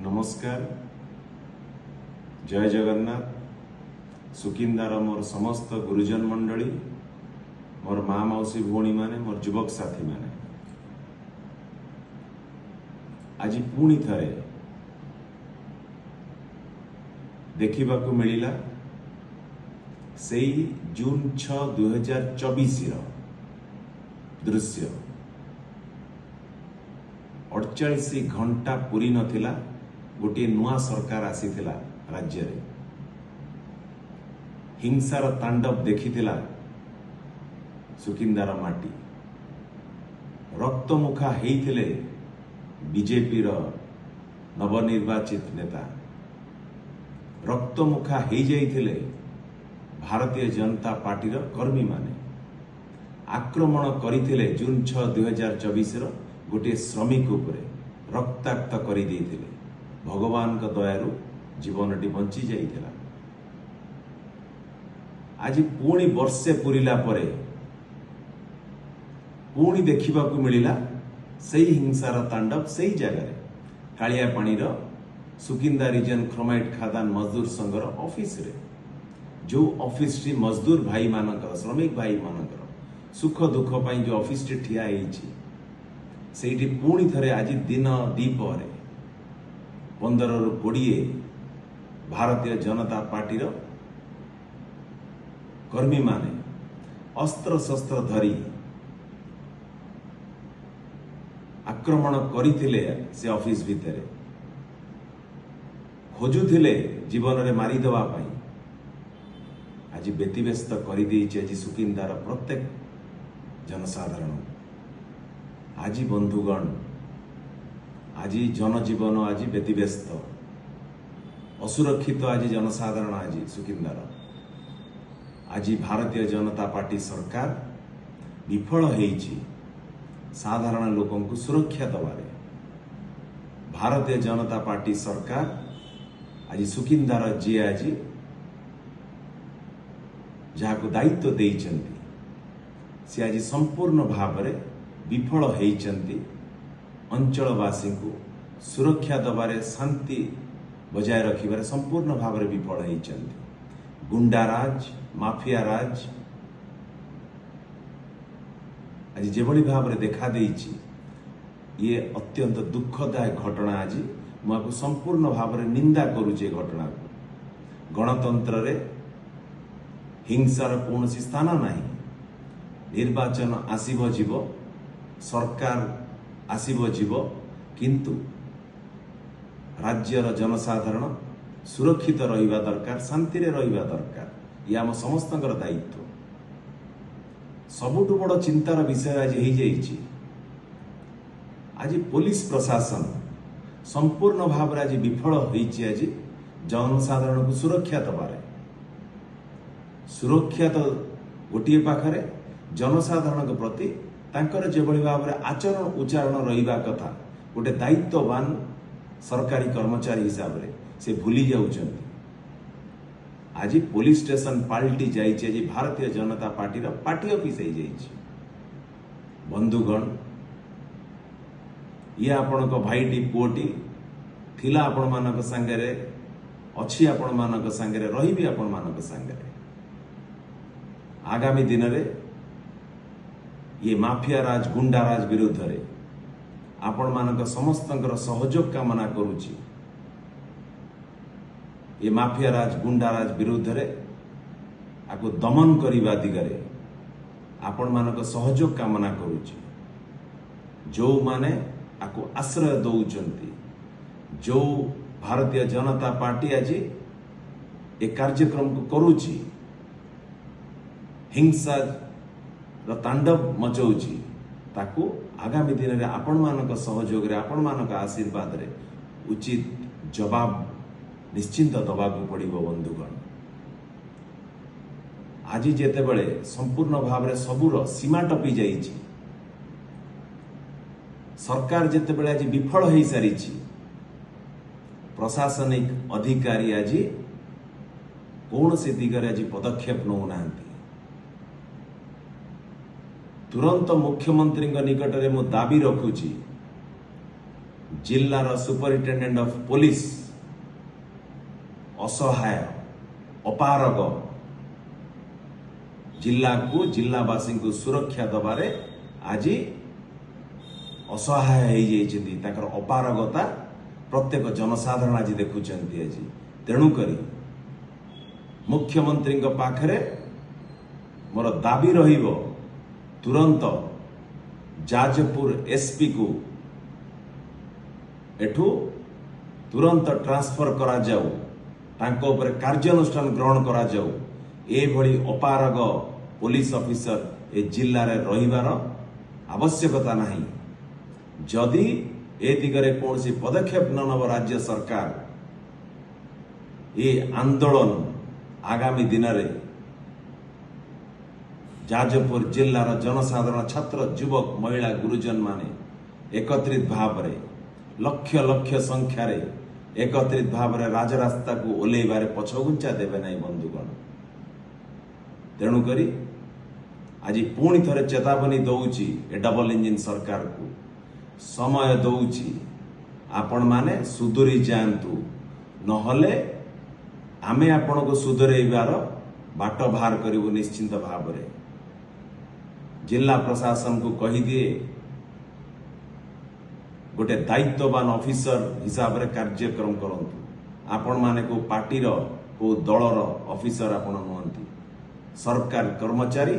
नमस्कार, जय जगन्नाथ। सुकिंदार मोर समस्त गुरुजन मंडली, मोर माँ मौसी भौणी माने, मोर युवक साथी माने, आज पुणी थरे देखा मिला से जून 6, 2024 दृश्य 48 घंटा पूरी नथिला गोटे नुआ सरकार आसीथिला राज्य रे। हिंसार तांडव देखिथिला सुकिंदार माटी। रक्तमुखा हेइथिले बीजेपी रो नवनिर्वाचित नेता। रक्तमुखा हेइ जाइथिले भारतीय जनता पार्टी रो कर्मी माने। आक्रमण करिथिले जून 6, 2024 गोटे श्रमिक उपरे रक्ताक्त करि देइथिले। भगवान का दयारु जीवनटी बंची जाइथिला। आज पुणी वर्षे पुरिला परे पुणी देखिबा को मिलिला सही हिंसार तांडव सही जगह कालिया पानी रो सुकिंदा रीजन क्रोमाइट खादान मजदूर संघर ऑफिस रे, जो ऑफिस टी मजदूर भाई मानकर श्रमिक भाई मानकर सुख दुख पाई जो ऑफिस टी ठिया हेछि सेठी पुणी थरे आज दिन दीपरे 15 रु 20 भारतीय जनता पार्टी रो कर्मी माने अस्त्र शस्त्र धरी आक्रमण करिथिले से ऑफिस भितरे खोजुथिले जीवन रे मारी देवा पाई। आज व्यतिव्यस्त करि देइछि आज सुकिंदार प्रत्येक जनसाधारण। आज बंधुगण आज जनजीवन आज व्यतिव्यस्त असुरक्षित आज जनसाधारण आज सुकिंदार। आज भारतीय जनता पार्टी सरकार विफल होइछि साधारण लोकों को सुरक्षा दबारे। भारतीय जनता पार्टी सरकार आज सुकिंदार जी आज जहां दायित्व देइछन्ति से आज संपूर्ण भाव में विफल होइछन्ति। अंचलवासी को सुरक्षा दबारे शांति बजाय रखिबारे संपूर्ण भाव में विफल होइछन्ति। गुंडाराज माफिया राज आज जेभली भाव में देखा देइछि ये अत्यंत दुखदायक घटना। आज मुझे संपूर्ण भाव में निंदा करुचे घटना को। गणतंत्र रे हिंसार कौन स्थान नहीं। निर्वाचन आसीब जीव, सरकार आसीब जीव, किंतु राज्यर जनसाधारण सुरक्षित रहिबा दरकार, शांति रे रहिबा दरकार। ये आम समस्तंकर दायित्व। सबुठु बड़ चिंतार विषय आज हो जाइछि। आज पुलिस प्रशासन संपूर्ण भाव में आज विफल होइछि। आज जनसाधारण को सुरक्षा दबारे। सुरक्षा तो गोटे पाखरे जनसाधारण के प्रति तांकर जेभली भाव में आचरण उच्चारण रहिबा कथा गोटे दायित्ववान सरकारी कर्मचारी हिसाब रे से भूली जाउछन्ति। आज पुलिस स्टेशन पाल्टी जाइछि। आज भारतीय जनता पार्टी रो पार्टी ऑफिस हो जाइछि। बंधुगण ये आपण को भाईटी पुओटी थिला आपण मानक संगरे अछि, आपण मानक संगरे रहिबी, आपण मानक संगरे आगामी दिन रे ये माफिया राज गुंडा राज विरुद्ध रे आपण मानक समस्तंकर सहयोग कामना करूची। ये माफिया राज गुंडा राज विरुद्ध रे आको दमन करिबा दिगरे आपण मानक सहयोग कामना करूची। जो माने आको आश्रय दौचंती, जो भारतीय जनता पार्टी आज ए कार्यक्रम को करूची, हिंसा रो तांडव मचौची, ताको आगामी दिन रे आपण मानक सहयोग रे आपण मानक आशीर्वाद रे उचित जवाब निश्चिंत दबाक पड़िबो। बंधुगण आज जेते बेले संपूर्ण भाव में सबूर सीमा टपी जाइछि, सरकार जेते बेले आज विफल हो सारी, प्रशासनिक अधिकारी आज कौन से दिगरे आज पदक्षेप नौ नांती। तुरंत मुख्यमंत्री निकट में मु दाबी रखुची जिल्लार सुपरिटेंडेंट ऑफ पुलिस असहाय अपारग जिला को जिलावासी को सुरक्षा दबारे आज असहाय हो अपारगता प्रत्येक जनसाधारण आज देखुंट आज तेणुक मुख्यमंत्री पाखरे मोर दाबी रहिबो तुरंत जाजपुर एसपी को एठू तुरंत ट्रांसफर करा जाऊ तांको ऊपर कार्यानुष्ठान ग्रहण करा जाऊ ए भली अपारग पुलिस ऑफिसर ए जिल्ला रे रहिबार आवश्यकता नहीं जदि ए दिगरे कौन पदक्षेप न नब राज्य सरकार ए आंदोलन आगामी दिन रे जाजपुर जिल्लार जनसाधारण छात्र युवक महिला गुरुजन माने एकत्रित भाव रे लक्ष लक्ष संख्यार एकत्रित भाव रे राजरास्ता को ओल्लैबार पछघुंचा देवे नहीं बंधुगण तेणुक आज पुणी थे चेतावनी दौची ए डबल इंजिन सरकार को समय दौची आपण माने सुधुरी जातु नहले आमे आपण को सुधरेबार बाट बाहर करूँ निश्चिंत भाव रे जिला प्रशासन को कही दिए गोटे दायित्ववान ऑफिसर हिसाब रे कार्यक्रम करंतु आपण माने को पार्टीर को दलर ऑफिसर आपण नुहंती सरकार कर्मचारी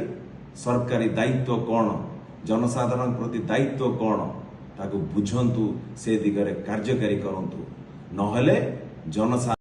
सरकारी दायित्व कौन जनसाधारण प्रति दायित्व कौन ताको बुझंतु से दिगरे कार्यकारी करंतु नहले जनसा